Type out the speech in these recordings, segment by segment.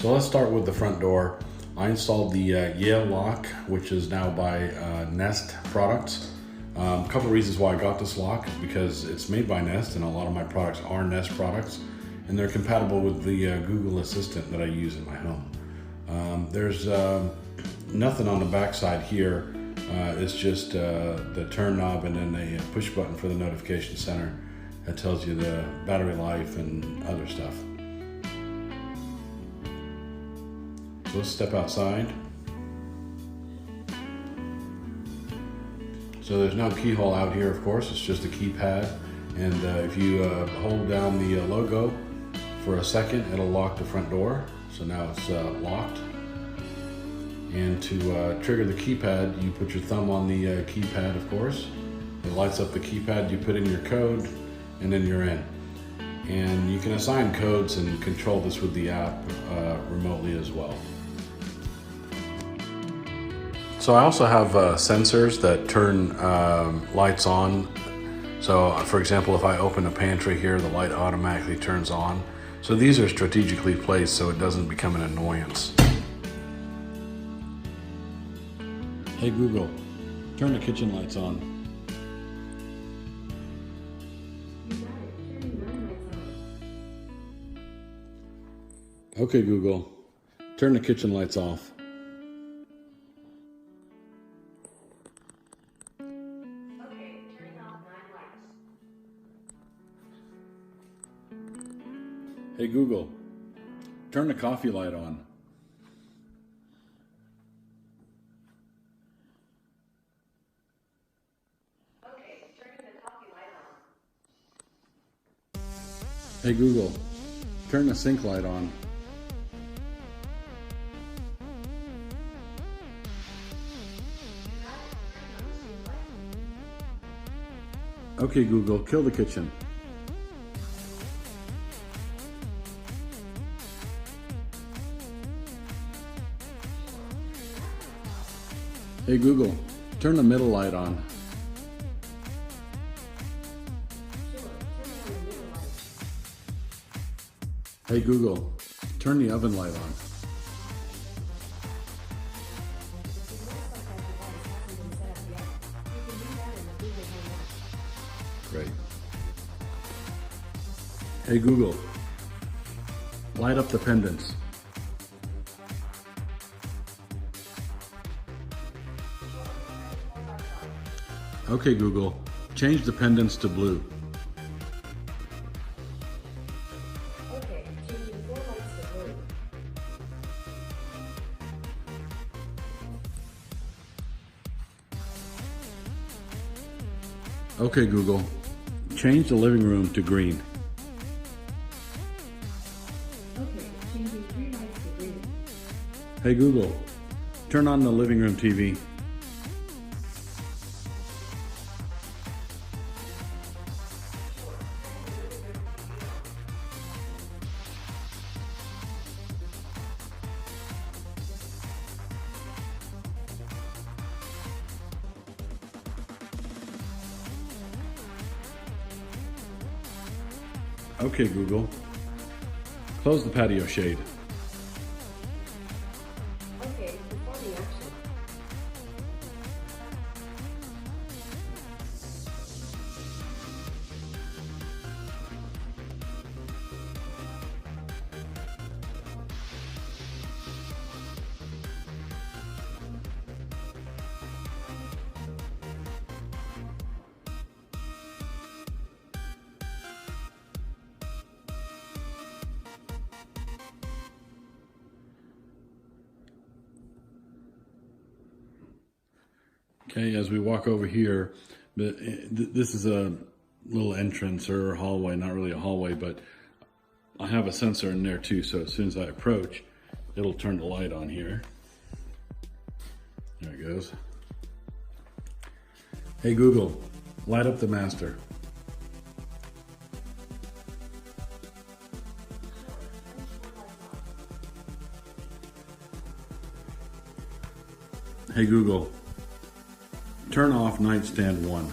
So let's start with the front door. I installed the Yale lock, which is now by Nest Products. A couple of reasons why I got this lock is because it's made by Nest, and a lot of my products are Nest products, and they're compatible with the Google Assistant that I use in my home. There's nothing on the back side here. It's just the turn knob and then a push button for the notification center that tells you the battery life and other stuff. So let's step outside. So there's no keyhole out here, of course, it's just a keypad. And if you hold down the logo for a second, it'll lock the front door. So now it's locked. And to trigger the keypad, you put your thumb on the keypad, of course. It lights up the keypad, you put in your code, and then you're in. And you can assign codes and control this with the app remotely as well. So I also have sensors that turn lights on. So for example, if I open a pantry here, the light automatically turns on. So these are strategically placed so it doesn't become an annoyance. Hey Google, turn the kitchen lights on. Okay Google, turn the kitchen lights off. Hey Google, turn the coffee light on. Okay, turning the coffee light on. Hey Google, turn the sink light on. Okay Google, kill the kitchen. Hey Google, turn the middle light on. Hey Google, turn the oven light on. Great. Hey Google, light up the pendants. Okay Google, change the pendants to blue. Okay, changing 4 lights to blue. Okay Google, change the living room to green. Okay, changing 3 lights to green. Hey Google, turn on the living room TV. Okay Google, close the patio shade. Okay, performing action. Okay, as we walk over here, this is a little entrance or hallway, not really a hallway, but I have a sensor in there too, so as soon as I approach, it'll turn the light on here. There it goes. Hey Google, light up the master. Hey Google, turn off nightstand 1.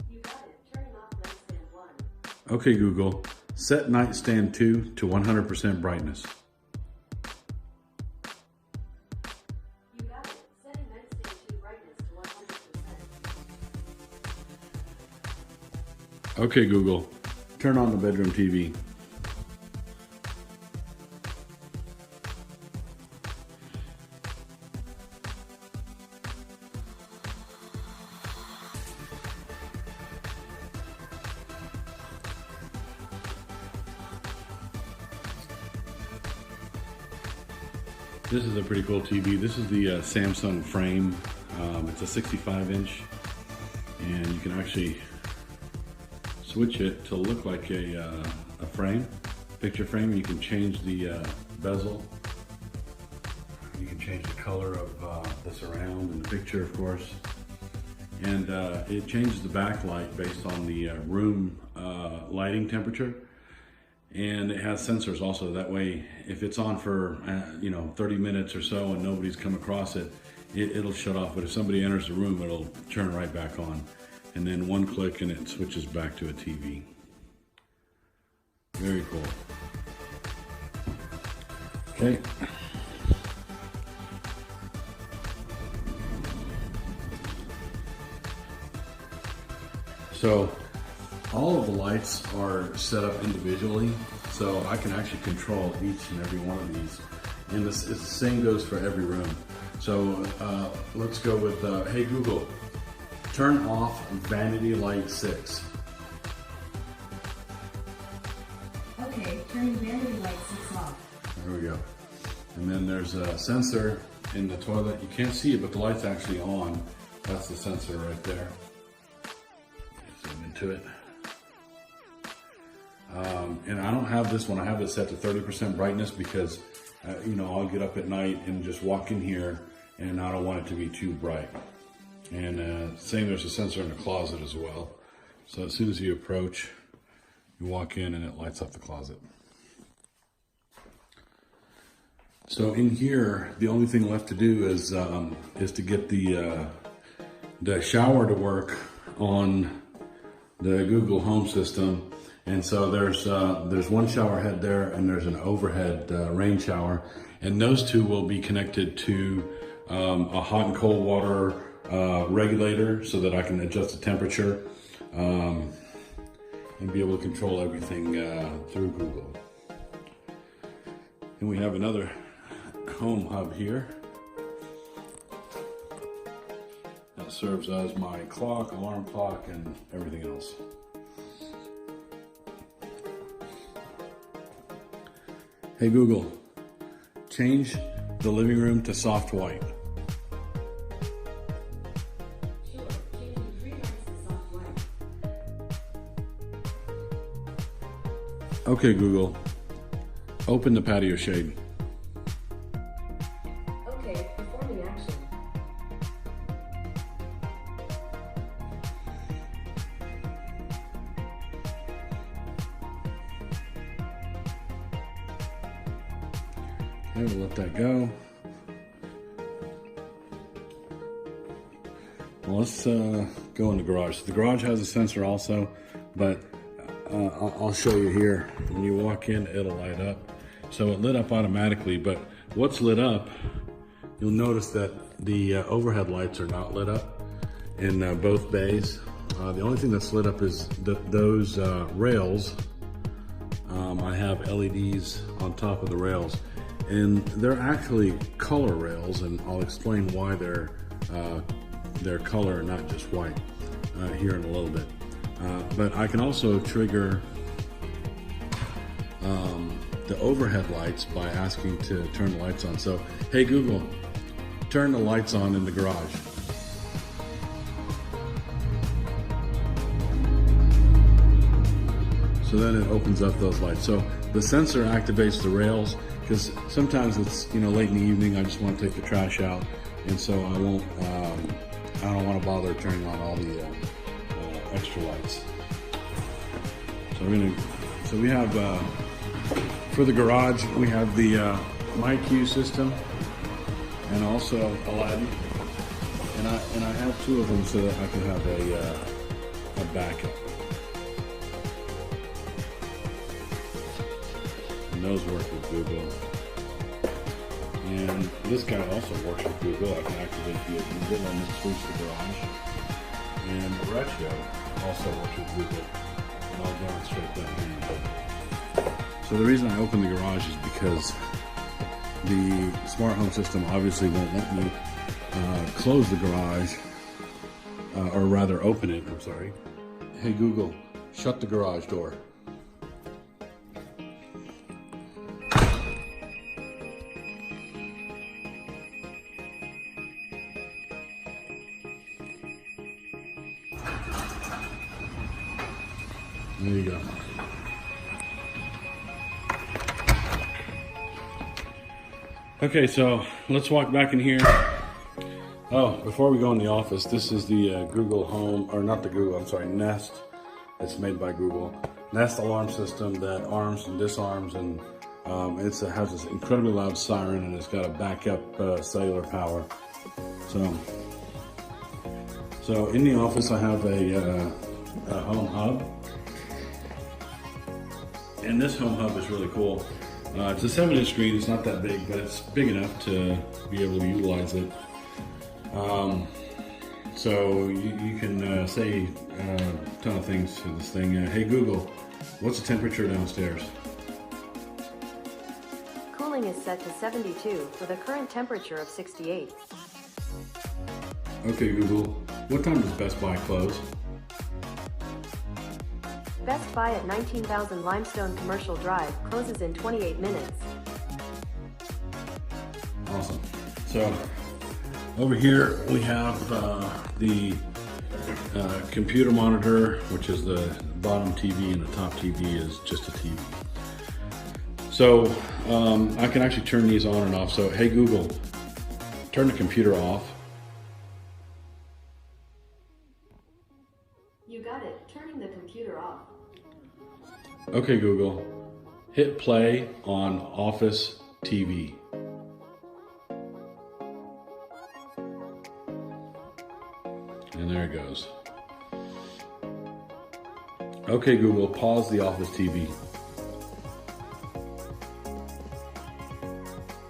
You got it. Turning off nightstand 1. Okay Google, Set nightstand 2 to 100% brightness. You got it. Setting nightstand 2 brightness to 100%. Okay, Google, turn on the bedroom TV. This is a pretty cool TV. This is the Samsung frame. It's a 65-inch, and you can actually switch it to look like a frame, picture frame. You can change the bezel. You can change the color of the surround and the picture, of course. And it changes the backlight based on the room lighting temperature. And it has sensors also. That way, if it's on for 30 minutes or so and nobody's come across it, it'll shut off. But if somebody enters the room, it'll turn right back on. And then one click and it switches back to a TV. Very cool. Okay. So all of the lights are set up individually, so I can actually control each and every one of these. And the same goes for every room. So let's go with, hey Google, turn off vanity light 6. Okay, turning vanity light 6 off. There we go. And then there's a sensor in the toilet. You can't see it, but the light's actually on. That's the sensor right there. Zoom into it. And I don't have this one. I have it set to 30% brightness because, I'll get up at night and just walk in here and I don't want it to be too bright. And same, there's a sensor in the closet as well. So as soon as you approach, you walk in and it lights up the closet. So in here, the only thing left to do is to get the shower to work on the Google Home system. And so there's one shower head there and there's an overhead rain shower. And those two will be connected to a hot and cold water regulator so that I can adjust the temperature and be able to control everything through Google. And we have another home hub here that serves as my clock, alarm clock, and everything else. Hey Google, change the living room to soft white. Sure, changing 3 lights to soft white. Okay Google, open the patio shade. Okay, performing action. Okay, we'll let that go. Well, let's go in the garage. So the garage has a sensor also, but I'll show you here. When you walk in, it'll light up. So it lit up automatically, but what's lit up, you'll notice that the overhead lights are not lit up in both bays. The only thing that's lit up is those rails. I have LEDs on top of the rails. And they're actually color rails, and I'll explain why they're color and not just white here in a little bit. But I can also trigger the overhead lights by asking to turn the lights on. So, hey Google, turn the lights on in the garage. So then it opens up those lights. So the sensor activates the rails because sometimes it's late in the evening. I just want to take the trash out, and so I won't. I don't want to bother turning on all the extra lights. So we have for the garage we have the MyQ system and also Aladdin, and I have 2 of them so that I can have a backup. and those work with Google. And this guy also works with Google. I can activate via Google and then switch the garage. And Retro also works with Google. And I'll demonstrate that here. So the reason I open the garage is because the smart home system obviously won't let me close the garage, or rather open it, I'm sorry. Hey Google, shut the garage door. There you go. Okay, so let's walk back in here. Oh, before we go in the office, this is the Google Home, or not the Google, I'm sorry, Nest. It's made by Google. Nest alarm system that arms and disarms, and it has this incredibly loud siren, and it's got a backup cellular power. So in the office, I have a home hub. And this home hub is really cool. It's a 7-inch screen, it's not that big, but it's big enough to be able to utilize it. So you can say a ton of things to this thing. Hey Google, what's the temperature downstairs? Cooling is set to 72 with a current temperature of 68. Okay Google, what time does Best Buy close? Best Buy at 19,000 Limestone Commercial Drive closes in 28 minutes. Awesome. So over here we have the computer monitor, which is the bottom TV, and the top TV is just a TV. So I can actually turn these on and off. So hey Google, turn the computer off. You got it. Turning the computer off. Okay Google, hit play on Office TV. And there it goes. Okay Google, pause the Office TV.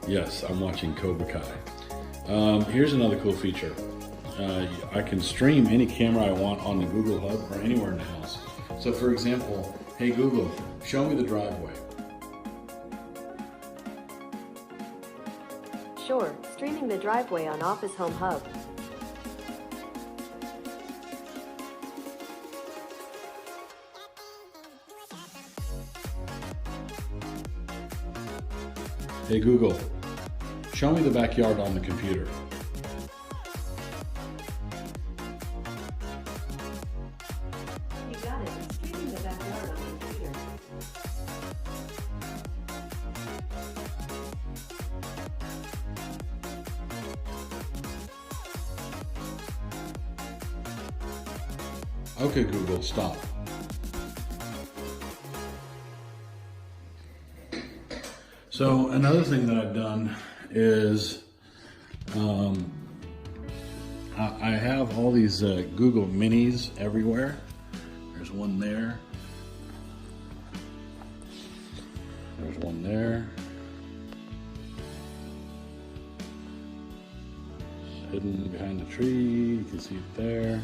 Yes, I'm watching Cobra Kai. Here's another cool feature. I can stream any camera I want on the Google Hub or anywhere in the house. So for example, hey Google, show me the driveway. Sure, streaming the driveway on Office Home Hub. Hey Google, show me the backyard on the computer. You got it. Streaming the backyard on the computer. Okay Google, stop. So another thing that I've done is I have all these Google Minis everywhere. There's one there. There's one there. It's hidden behind the tree. You can see it there.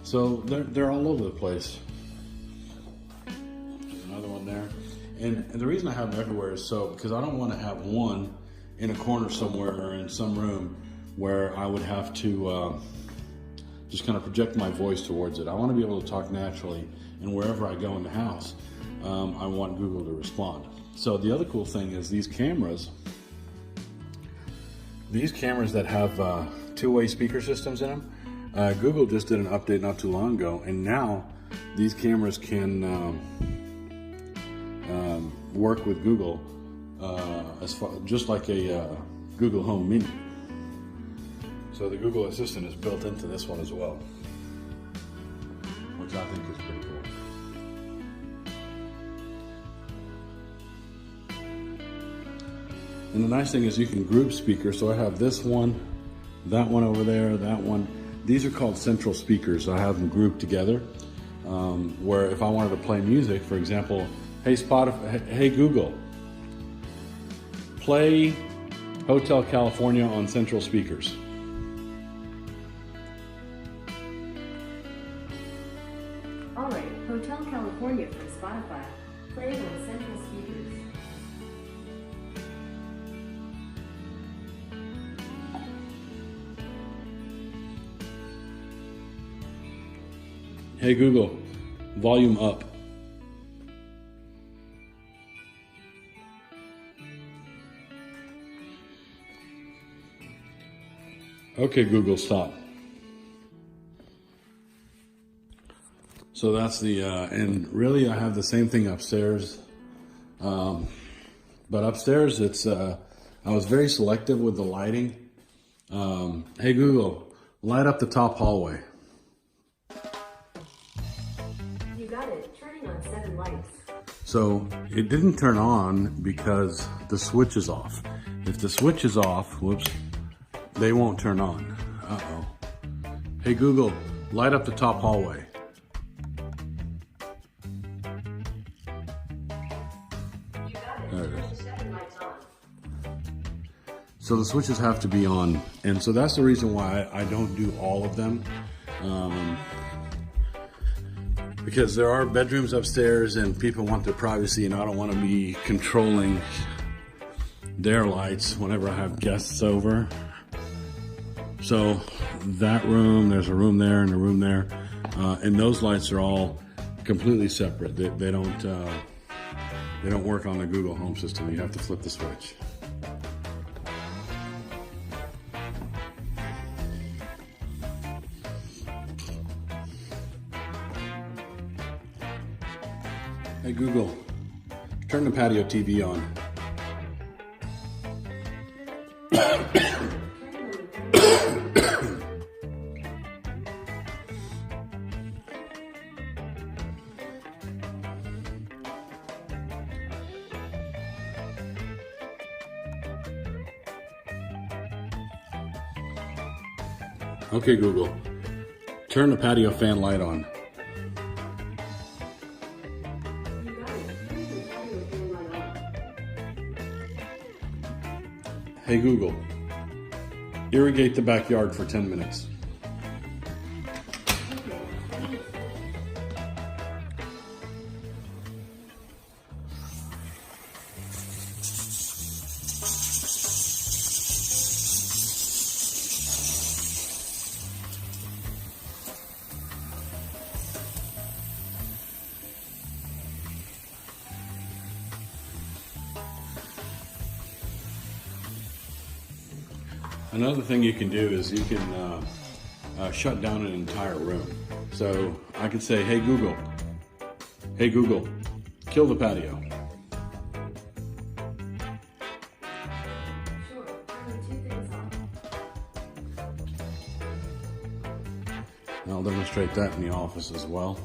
So they're all over the place. Another one there. And the reason I have them everywhere is because I don't want to have one in a corner somewhere or in some room where I would have to just kind of project my voice towards it. I want to be able to talk naturally, and wherever I go in the house, I want Google to respond. So the other cool thing is these cameras that have two-way speaker systems in them. Google just did an update not too long ago, and now these cameras can work with Google just like a Google Home Mini. So the Google Assistant is built into this one as well, which I think is pretty cool. And the nice thing is you can group speakers. So I have this one, that one over there, that one. These are called central speakers. I have them grouped together. where if I wanted to play music, for example, hey Spotify, hey Google, play Hotel California on Central Speakers. Alright, Hotel California from Spotify. Playing on Central Speakers. Hey Google, volume up. Okay, Google, stop. So that's the, and really I have the same thing upstairs. But upstairs it's, I was very selective with the lighting. Hey Google, light up the top hallway. You got it. Turning on 7 lights. So it didn't turn on because the switch is off. If the switch is off, whoops, they won't turn on. Uh-oh. Hey Google, light up the top hallway. You got it. There it is. Turning 7 lights on. So the switches have to be on. And so that's the reason why I don't do all of them. Because there are bedrooms upstairs and people want their privacy, and I don't want to be controlling their lights whenever I have guests over. So that room, there's a room there and a room there, and those lights are all completely separate. They don't work on the Google Home system. You have to flip the switch. Hey Google, turn the patio TV on. Okay Google, turn the patio fan light on. Hey Google, irrigate the backyard for 10 minutes. Another thing you can do is you can shut down an entire room. So I could say, hey Google, kill the patio. Sure. Turning 2 things on. And I'll demonstrate that in the office as well.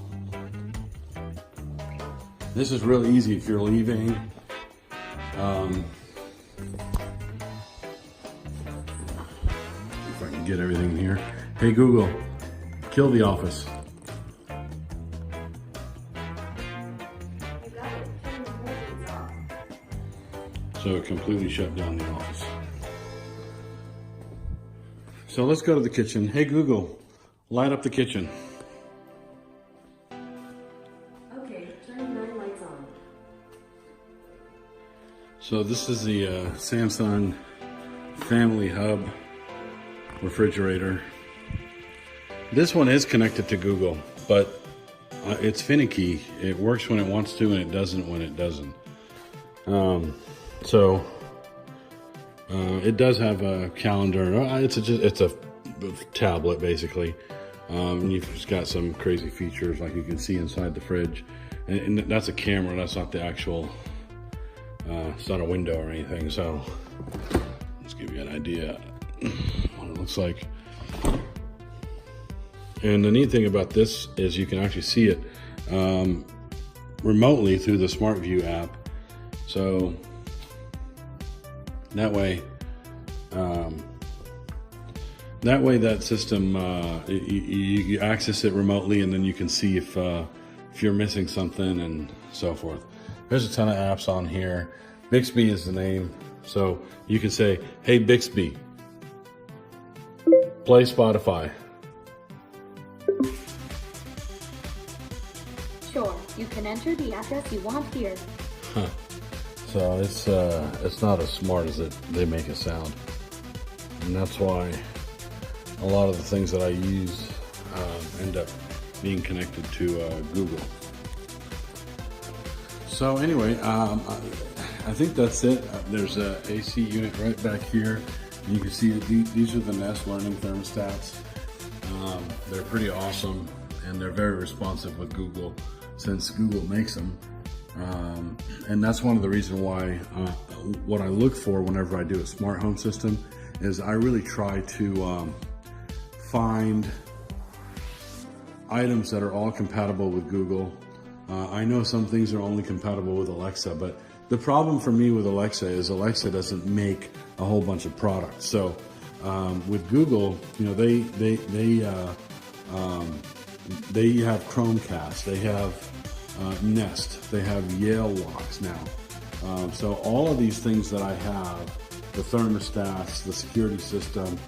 This is really easy if you're leaving. If I can get everything in here. Hey Google, kill the office. You got it. Turning 4 things off. So it completely shut down the office. So let's go to the kitchen. Hey Google, light up the kitchen. Okay, turning 9 lights on. So this is the Samsung Family Hub refrigerator. This one is connected to Google, but it's finicky. It works when it wants to and it doesn't when it doesn't. It does have a calendar. It's a tablet basically. You've just got some crazy features like you can see inside the fridge, and that's a camera. That's not the actual. It's not a window or anything. So let's give you an idea what it looks like. And the neat thing about this is you can actually see it remotely through the SmartView app. So that way, That way, that system you access it remotely, and then you can see if you're missing something and so forth. There's a ton of apps on here. Bixby is the name, so you can say, "Hey Bixby, play Spotify." Sure, you can enter the address you want here. So it's not as smart as they make it sound, and that's why a lot of the things that I use end up being connected to Google. So anyway, I think that's it. There's a AC unit right back here. You can see that these are the Nest Learning thermostats. They're pretty awesome, and they're very responsive with Google, since Google makes them. And that's one of the reasons why what I look for whenever I do a smart home system is I really try to find items that are all compatible with Google. I know some things are only compatible with Alexa, but the problem for me with Alexa is Alexa doesn't make a whole bunch of products. So with Google, you know, they have Chromecast, they have Nest, they have Yale locks now. So all of these things that I have, the thermostats, the security system,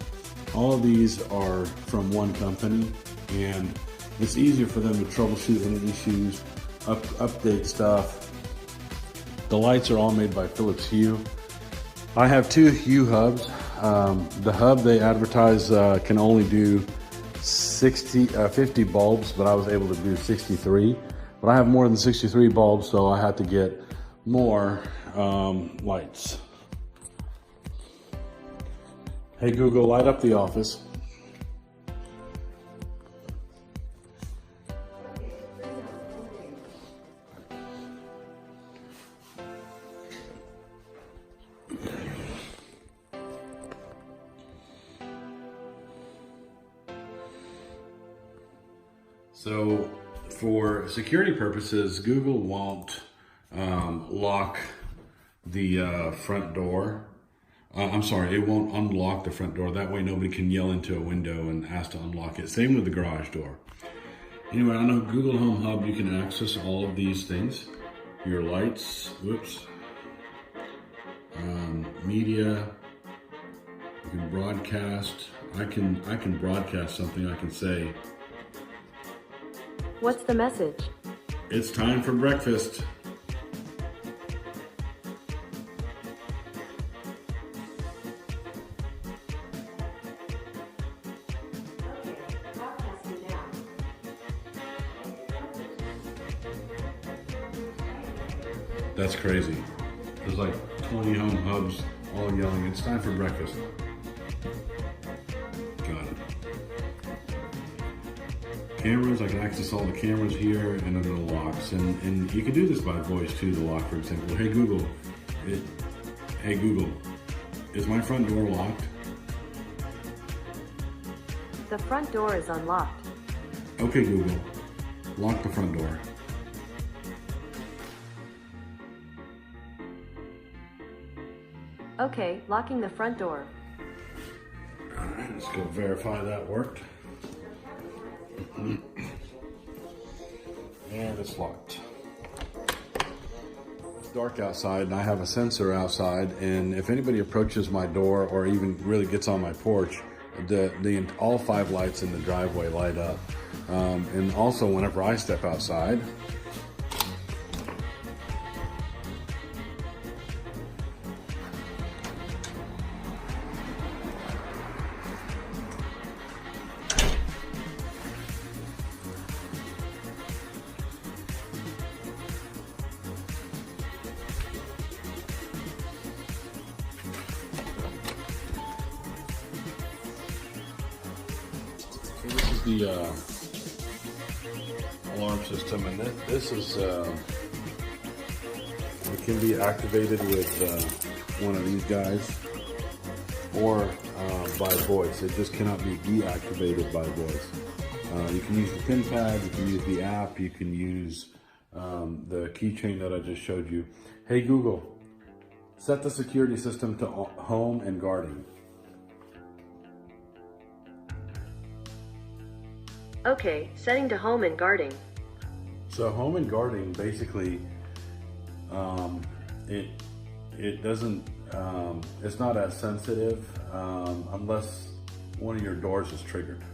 all of these are from one company, and it's easier for them to troubleshoot any issues, update stuff. The lights are all made by Philips Hue. I have two Hue hubs. The hub they advertise can only do 50 bulbs, but I was able to do 63. But I have more than 63 bulbs, so I had to get more lights. Hey Google, light up the office. So for security purposes, Google won't lock the front door. I'm sorry, it won't unlock the front door. That way nobody can yell into a window and ask to unlock it. Same with the garage door. Anyway, on the Google Home Hub, you can access all of these things. Your lights, media, you can broadcast. I can broadcast something. I can say, What's the message? it's time for breakfast. That's crazy. There's like 20 home hubs all yelling, it's time for breakfast. Got it. Cameras, I can access all the cameras here, and then the locks. And you can do this by voice too, the lock, for example. Hey Google, is my front door locked? The front door is unlocked. Okay Google, lock the front door. Okay, locking the front door. All right, let's go verify that worked. And it's locked. It's dark outside, and I have a sensor outside, and if anybody approaches my door or even really gets on my porch, all 5 lights in the driveway light up. And also whenever I step outside, this is the alarm system, and this is it can be activated with one of these guys or by voice. It just cannot be deactivated by voice. You can use the pin pad, you can use the app, you can use the keychain that I just showed you. Hey Google, set the security system to home and guarding. Okay, setting to home and guarding. So home and guarding, basically, it doesn't, it's not as sensitive unless one of your doors is triggered.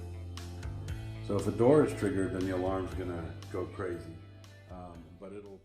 So if the door is triggered, then the alarm's gonna go crazy, but it'll